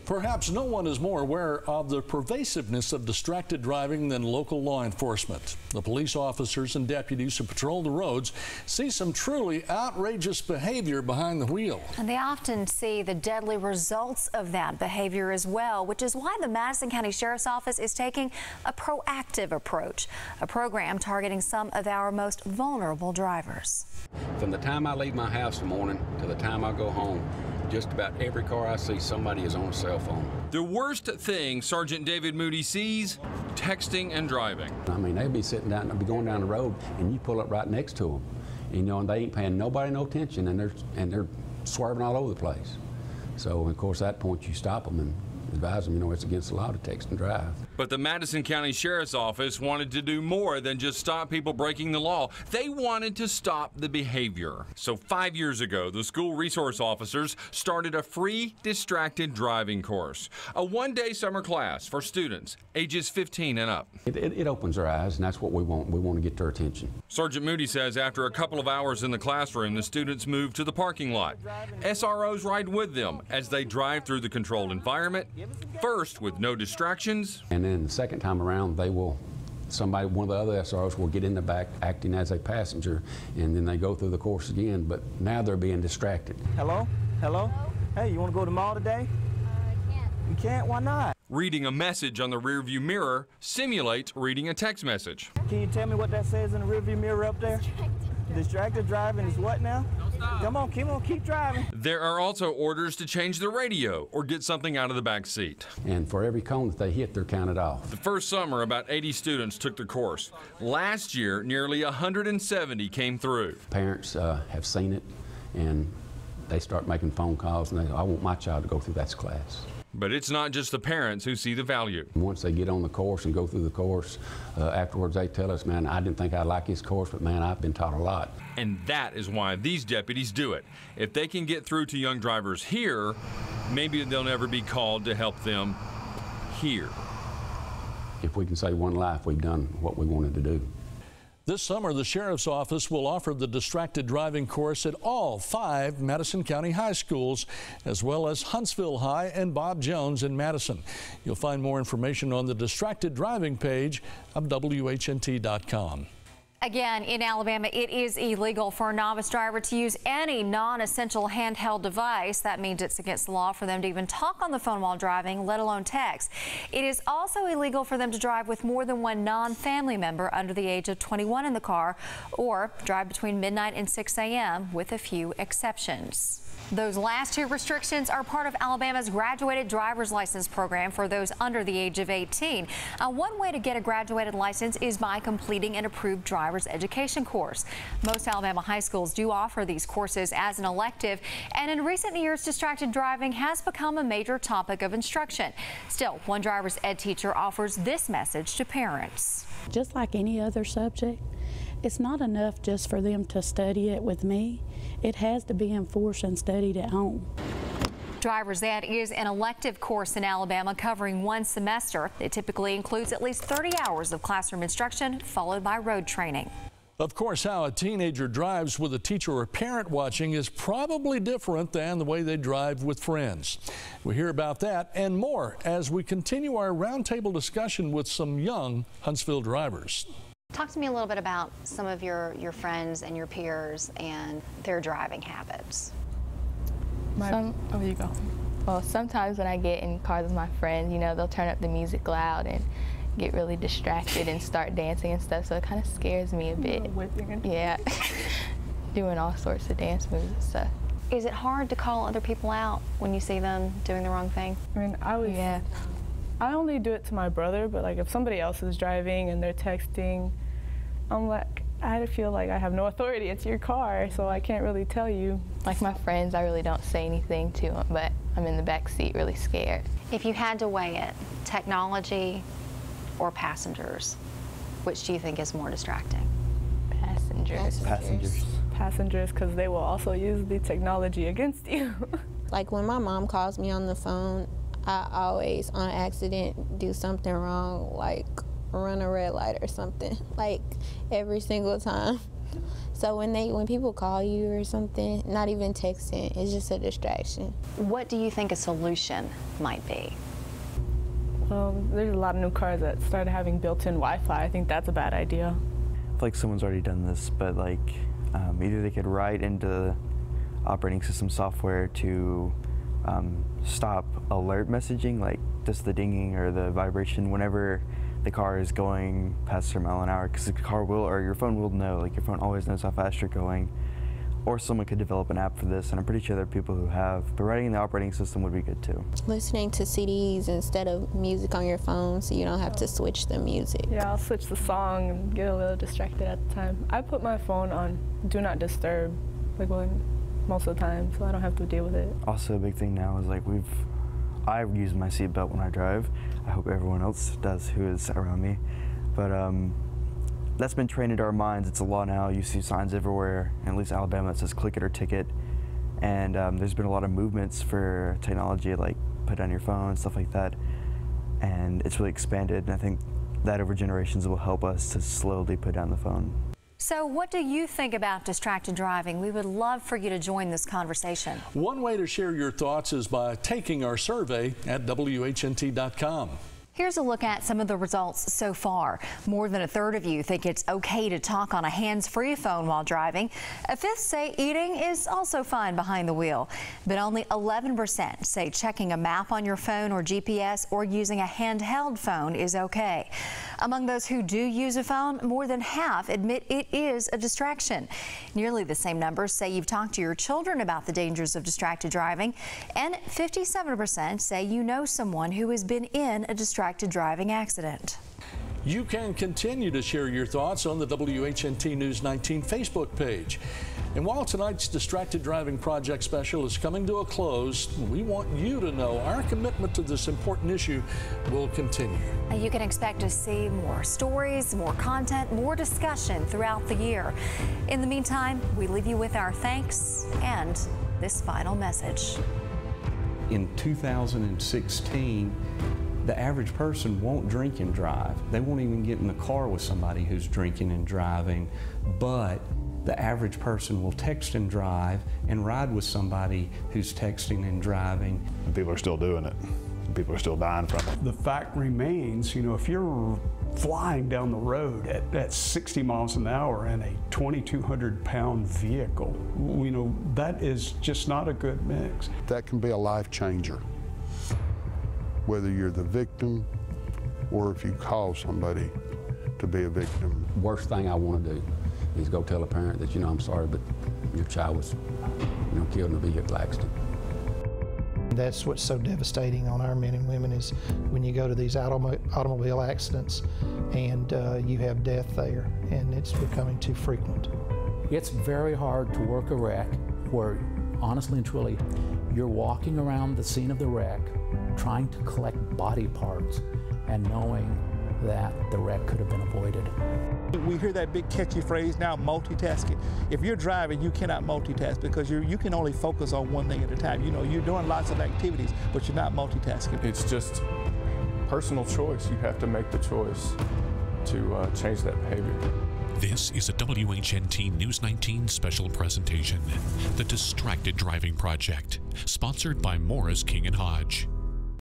Perhaps no one is more aware of the pervasiveness of distracted driving than local law enforcement. The police officers and deputies who patrol the roads see some truly outrageous behavior behind the wheel. And they often see the deadly results of that behavior as well, which is why the Madison County Sheriff's Office is taking a proactive approach, a program targeting some of our most vulnerable drivers. From the time I leave my house in the morning to the time I go home, just about every car I see, somebody is on a cell phone. The worst thing Sergeant David Moody sees, texting and driving. I mean, they'll be sitting down, they'll be going down the road, and you pull up right next to them. And they ain't paying nobody no attention, and they're swerving all over the place. So, of course, at that point, you stop them and advise them, it's against the law to text and drive. But the Madison County Sheriff's Office wanted to do more than just stop people breaking the law. They wanted to stop the behavior. So 5 years ago, the school resource officers started a free distracted driving course, a one-day summer class for students ages 15 and up. It opens their eyes, and that's what we want. We want to get their attention. Sergeant Moody says after a couple of hours in the classroom, the students move to the parking lot. SROs ride with them as they drive through the controlled environment, first with no distractions. And then the second time around, one of the other SROs will get in the back acting as a passenger, and then they go through the course again, but now they're being distracted. Hello? Hello? Hey, you want to go to the mall today? I can't. You can't? Why not? Reading a message on the rearview mirror simulates reading a text message. Can you tell me what that says in the rearview mirror up there? Distracted driving is what now? Come on, keep driving. There are also orders to change the radio or get something out of the back seat. And for every cone that they hit, they're counted off. The first summer, about 80 students took the course. Last year, nearly 170 came through. Parents have seen it, and they start making phone calls, and they say, I want my child to go through that class. But it's not just the parents who see the value. Once they get on the course and go through the course, afterwards they tell us, man, I didn't think I'd like this course, but man, I've been taught a lot. And that is why these deputies do it. If they can get through to young drivers here, maybe they'll never be called to help them here. If we can save one life, we've done what we wanted to do. This summer, the Sheriff's Office will offer the distracted driving course at all 5 Madison County high schools, as well as Huntsville High and Bob Jones in Madison. You'll find more information on the distracted driving page of WHNT.com. Again, in Alabama, it is illegal for a novice driver to use any non-essential handheld device. That means it's against the law for them to even talk on the phone while driving, let alone text. It is also illegal for them to drive with more than one non-family member under the age of 21 in the car, or drive between midnight and 6 a.m. with a few exceptions. Those last 2 restrictions are part of Alabama's graduated driver's license program for those under the age of 18. One way to get a graduated license is by completing an approved driver's education course. Most Alabama high schools do offer these courses as an elective, and in recent years, distracted driving has become a major topic of instruction. Still, one driver's ed teacher offers this message to parents. Just like any other subject, it's not enough just for them to study it with me. It has to be enforced and studied at home. Driver's Ed is an elective course in Alabama covering 1 semester. It typically includes at least 30 hours of classroom instruction followed by road training. Of course, how a teenager drives with a teacher or parent watching is probably different than the way they drive with friends. We hear about that and more as we continue our roundtable discussion with some young Huntsville drivers. Talk to me a little bit about some of your friends and your peers and their driving habits. Oh, you go. Well, sometimes when I get in cars with my friends, they'll turn up the music loud and get really distracted and start dancing and stuff, so it kind of scares me a bit. Yeah, doing all sorts of dance moves and stuff. Is it hard to call other people out when you see them doing the wrong thing? I mean, I only do it to my brother, but like if somebody else is driving and they're texting, I'm like, I feel like I have no authority. It's your car, so I can't really tell you. Like my friends, I really don't say anything to them, but I'm in the back seat really scared. If you had to weigh it, technology or passengers, which do you think is more distracting? Passengers. Passengers, because they will also use the technology against you. Like when my mom calls me on the phone, I always, on accident, do something wrong, like run a red light or something, like every single time. So when people call you or something, not even texting, it's just a distraction. What do you think a solution might be? Well, there's a lot of new cars that started having built-in Wi-Fi. I think that's a bad idea. I feel like someone's already done this, but like either they could write into the operating system software to stop alert messaging, like just the dinging or the vibration whenever the car is going past a certain mile an hour, because the car will, or your phone will know, like your phone always knows how fast you're going. Or someone could develop an app for this, and I'm pretty sure there are people who have, but writing in the operating system would be good too. Listening to CDs instead of music on your phone so you don't have to switch the music. Yeah, I'll switch the song and get a little distracted at the time. I put my phone on Do Not Disturb, like most of the time, so I don't have to deal with it. Also a big thing now is like I use my seatbelt when I drive. I hope everyone else does who is around me. But that's been trained into our minds. It's a law now. You see signs everywhere, in at least Alabama, that says click it or ticket. And there's been a lot of movements for technology, like put down your phone, stuff like that. And it's really expanded, and I think that over generations will help us to slowly put down the phone. So what do you think about distracted driving? We would love for you to join this conversation. One way to share your thoughts is by taking our survey at WHNT.com. Here's a look at some of the results so far. More than a third of you think it's okay to talk on a hands-free phone while driving. A fifth say eating is also fine behind the wheel. But only 11% say checking a map on your phone or GPS or using a handheld phone is okay. Among those who do use a phone, more than half admit it is a distraction. Nearly the same numbers say you've talked to your children about the dangers of distracted driving. And 57% say you know someone who has been in a distracted driving accident. You can continue to share your thoughts on the WHNT News 19 Facebook page. And while tonight's Distracted Driving Project special is coming to a close, we want you to know our commitment to this important issue will continue. You can expect to see more stories, more content, more discussion throughout the year. In the meantime, we leave you with our thanks and this final message. In 2016, the average person won't drink and drive. They won't even get in the car with somebody who's drinking and driving, but the average person will text and drive and ride with somebody who's texting and driving. And people are still doing it. People are still dying from it. The fact remains, you know, if you're flying down the road at 60 miles an hour in a 2,200-pound vehicle, you know, that is just not a good mix. That can be a life changer, whether you're the victim or if you cause somebody to be a victim. Worst thing I want to do is go tell a parent that, you know, I'm sorry, but your child was, you know, killed in a vehicle accident. That's what's so devastating on our men and women is when you go to these automobile accidents and you have death there, and it's becoming too frequent. It's very hard to work a wreck where, honestly and truly, you're walking around the scene of the wreck trying to collect body parts and knowing that the wreck could have been avoided. We hear that big catchy phrase now, multitasking. If you're driving, you cannot multitask because you can only focus on one thing at a time. You know, you're doing lots of activities, but you're not multitasking. It's just personal choice. You have to make the choice to change that behavior. This is a WHNT News 19 special presentation, The Distracted Driving Project, sponsored by Morris King & Hodge.